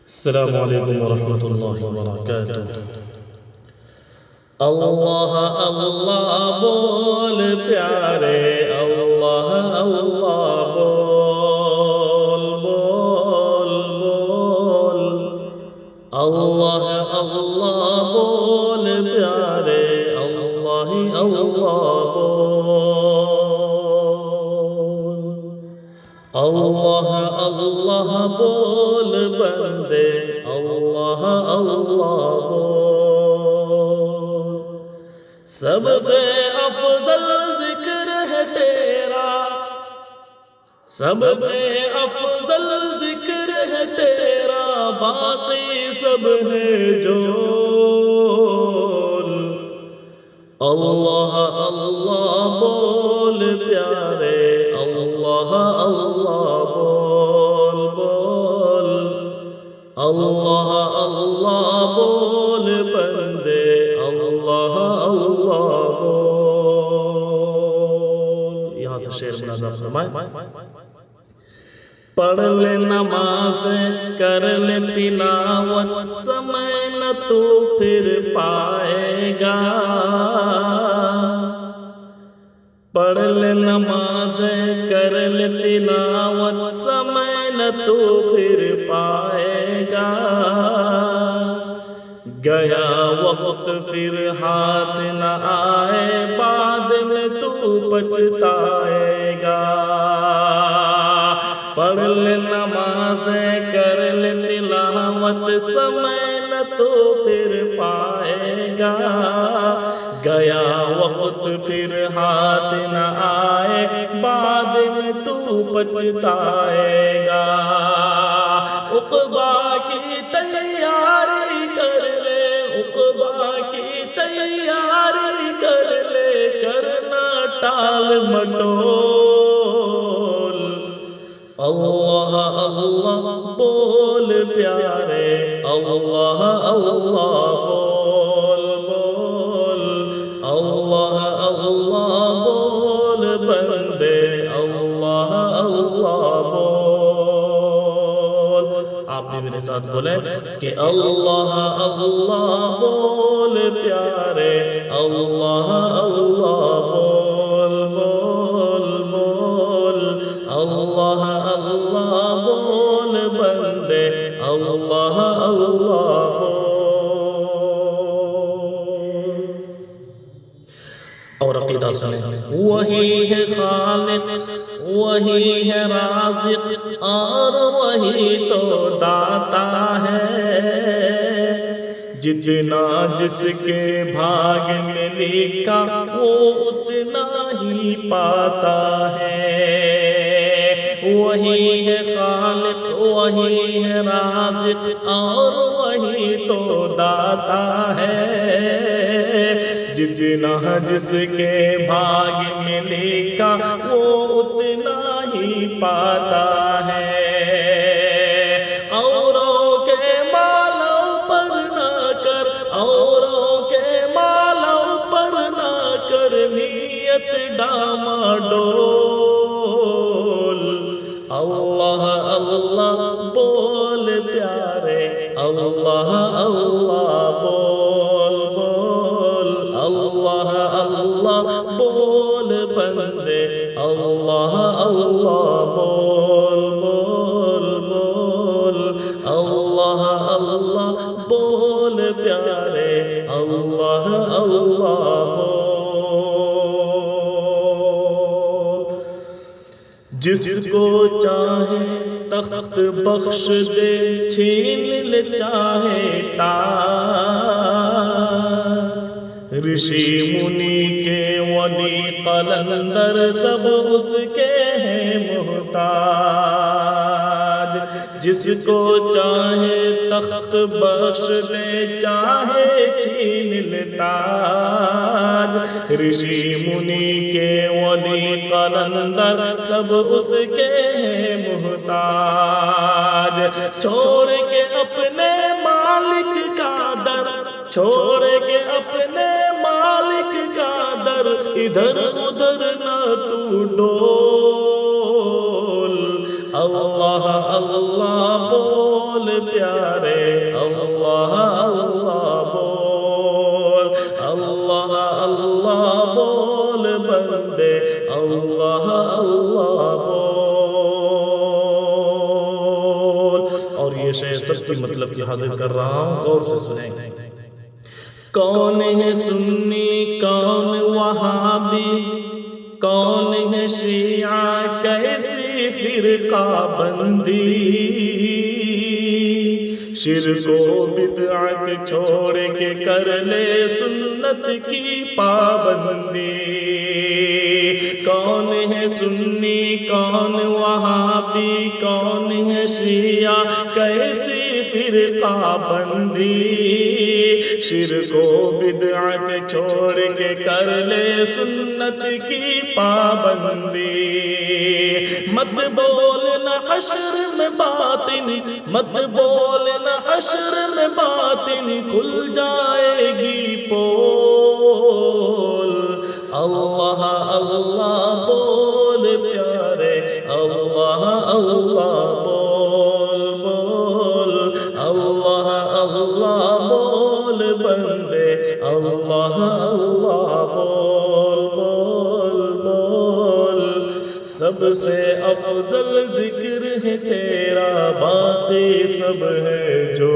السلام علیکم ورحمۃ اللہ وبرکاتہ۔ اللہ اللہ بول پیارے، اللہ اللہ بول بول بول، اللہ اللہ بول پیارے، اللہ اللہ بول، اللہ اللہ بول بندے، اللہ اللہ بول، سب سے افضل ذکر ہے تیرا، سب سے افضل ذکر ہے تیرا، باقی سب ہے جول، اللہ اللہ بول پیارے، اللہ اللہ بول بول، اللہ اللہ بول بندے، اللہ اللہ بول۔ یہاں سے شعر مناظر فرمائے۔ پڑھ لے نماز کر لے تلاوت، سمے نہ تو پھر پائے گا، پڑھ لے نماز کر لے تلاوت، سمے نہ تو پھر پائے گا، گیا وقت پھر ہاتھ نہ آئے، بعد میں تو پچھتائے گا، پڑھ لے نماز کر لے تلاوت، سمے نہ تو پھر پائے گا، گیا وقت پھر ہاتھ نہ آئے، بعد میں تو پچھتائے گا، عقبہ کی تیاری کر لے، عقبہ کی تیاری کر لے، کرنا ٹال مٹول، اللہ اللہ بول پیارے، اللہ اللہ بول بول، اللہ اللہ بول بندے، اللہ اللہ بول۔ آپ بھی میرے ساتھ بولیں کہ اللہ اللہ بول پیارے، اللہ اللہ بول بول بول، اللہ اللہ بول بندے، اللہ اللہ بول۔ اور عقیدہ سنیں، وہی ہے خالق، وہی ہے رازق، اور وہی تو داتا ہے، جتنا جس کے بھاگ میں لکھا وہ اتنا ہی پاتا ہے، وہی ہے خالق، وہی ہے رازق، اور وہی تو داتا ہے، جتنا جس کے بھاگ میں لکھا وہ اتنا ہی پاتا ہے، اوروں کے مالوں پر نہ کر، اوروں کے مالوں پر نہ کر نیت ڈاما ڈول، اللہ اللہ بول پیارے، اللہ اللہ بول بول، اللہ اللہ بول بندے، اللہ اللہ بول بول بول، اللہ اللہ بول پیارے، اللہ اللہ بول۔ جس کو چاہے تخت بخش دے، چھین لے چاہے تاج، رشی منی کے ولی قلندر سب اس کے ہیں محتاج، جس کو چاہے تخت بخش دے، چاہے چھین لے تاج، رشی منی کے ولی قلندر سب اس کے ہیں محتاج، چھوڑ کے اپنے مالک کا در، چھوڑ کے اپنے مالک کا در، ادھر ادھر نہ تو ڈول، اللہ اللہ بول پیارے، اللہ اللہ بول، اللہ اللہ بول بندے، اللہ اللہ بول۔ اور یہ شعر سب کی مطلب کی حاضر کر رہا ہوں، غور سے سنیں۔ کون ہے سنی، کون وہابی، کون ہے شیعہ، کیسی فرقہ بندی، شرک و بدعت چھوڑ کے کر لے سنت کی پابندی۔ کون ہے سنی، کون وہابی، کون ہے شیعہ، کیسی فرقہ بندی، شرک و بدعت چھوڑ کے کر لے سنت کی پابندی۔ مت بولنا حشر میں باطن، مت بولنا حشر میں باطن، کھل جائے گی پول۔ اللہ اللہ بول پیارے، اللہ اللہ بول بول، اللہ اللہ بول بندے، اللہ اللہ بول بول بول۔ سب سے افضل ذکر ہے تیرا، باقی سب ہے جو